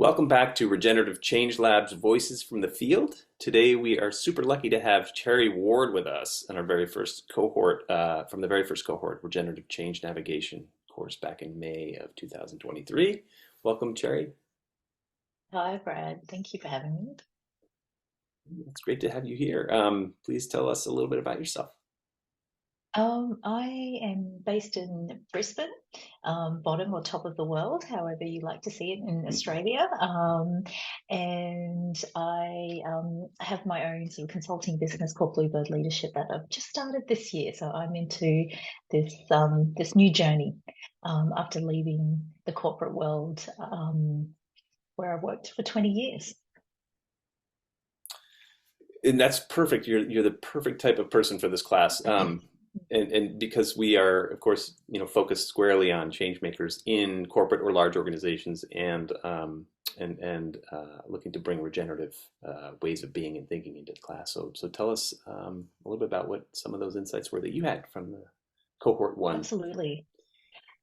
Welcome back to Regenerative Change Lab's Voices from the Field. Today we are super lucky to have Cherry Ward with us on our very first cohort, from the very first cohort, Regenerative Change Navigation Course back in May of 2023. Welcome, Cherry. Hi, Brad. Thank you for having me. It's great to have you here. Please tell us a little bit about yourself. I am based in Brisbane, bottom or top of the world, however you like to see it in Australia. And I have my own sort of consulting business called Bluebird Leadership that I've just started this year. So I'm into this new journey after leaving the corporate world, where I worked for 20 years. And that's perfect. You're the perfect type of person for this class. And because we are, of course, focused squarely on change makers in corporate or large organizations, and looking to bring regenerative ways of being and thinking into the class. So tell us a little bit about what some of those insights were that you had from the cohort one. Absolutely.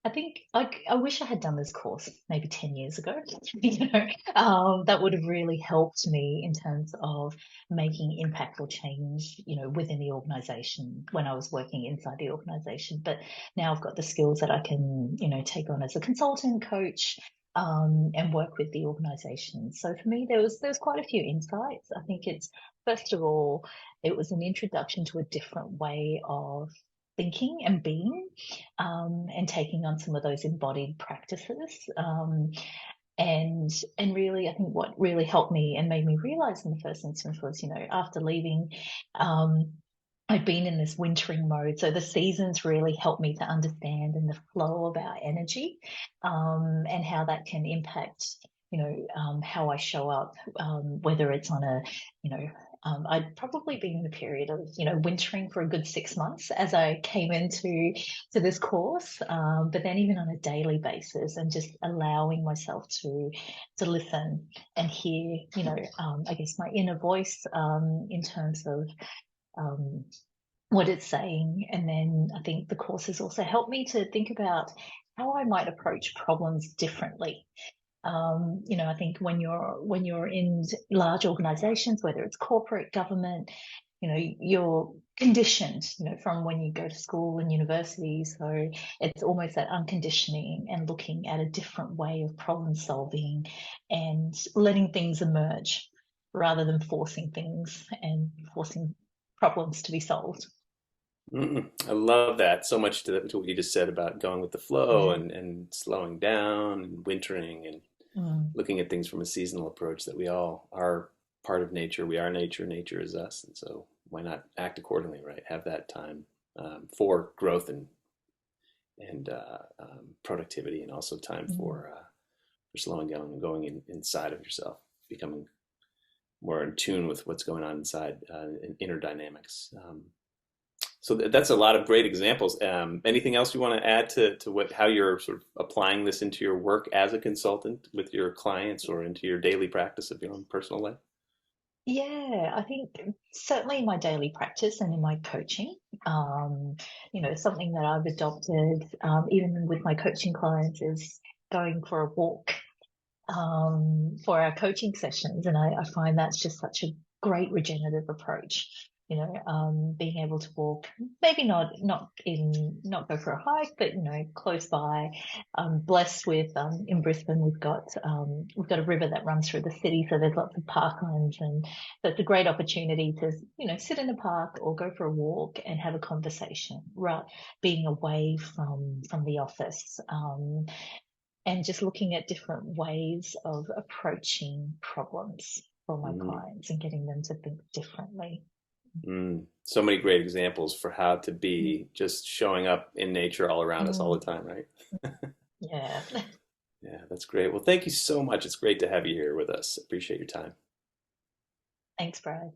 I think I wish I had done this course maybe 10 years ago. That would have really helped me in terms of making impactful change, within the organization when I was working inside the organization. But now I've got the skills that I can, take on as a consultant, coach, and work with the organization. So for me, there was quite a few insights. I think it's first of all, it was an introduction to a different way of thinking and being, and taking on some of those embodied practices. And really, I think what really helped me and made me realize in the first instance was, after leaving, I'd been in this wintering mode. So the seasons really helped me to understand and the flow of our energy, and how that can impact, how I show up, whether it's on a, I'd probably been in a period of, wintering for a good 6 months as I came to this course. But then even on a daily basis and just allowing myself to listen and hear, I guess my inner voice, in terms of um, what it's saying. And then I think the course has also helped me to think about how I might approach problems differently. I think when you're in large organizations, whether it's corporate, government, you're conditioned, from when you go to school and university. So it's almost that unconditioning and looking at a different way of problem solving and letting things emerge rather than forcing things and forcing problems to be solved. I love that so much to what you just said about going with the flow Yeah. and slowing down and wintering and Mm. looking at things from a seasonal approach, that we all are part of nature. We are nature, nature is us. And so why not act accordingly, right? Have that time for growth and productivity, and also time Mm. for slowing down and going inside of yourself, becoming more in tune with what's going on inside, in inner dynamics. So that's a lot of great examples. Anything else you want to add to how you're sort of applying this into your work as a consultant with your clients, or into your daily practice of your own personal life? Yeah, I think certainly in my daily practice and in my coaching, something that I've adopted, even with my coaching clients, is going for a walk, for our coaching sessions. And I find that's just such a great regenerative approach. Being able to walk, maybe not go for a hike, but close by. I'm blessed with, in Brisbane we've got a river that runs through the city, so there's lots of parklands, and so it's a great opportunity to sit in a park or go for a walk and have a conversation, right? Being away from the office. And just looking at different ways of approaching problems for my Mm, clients and getting them to think differently. so many great examples for how to Mm. be just showing up in nature all around us all the Mm. time, right? Yeah. Yeah, that's great. Well, thank you so much. It's great to have you here with us. Appreciate your time. Thanks, Brad.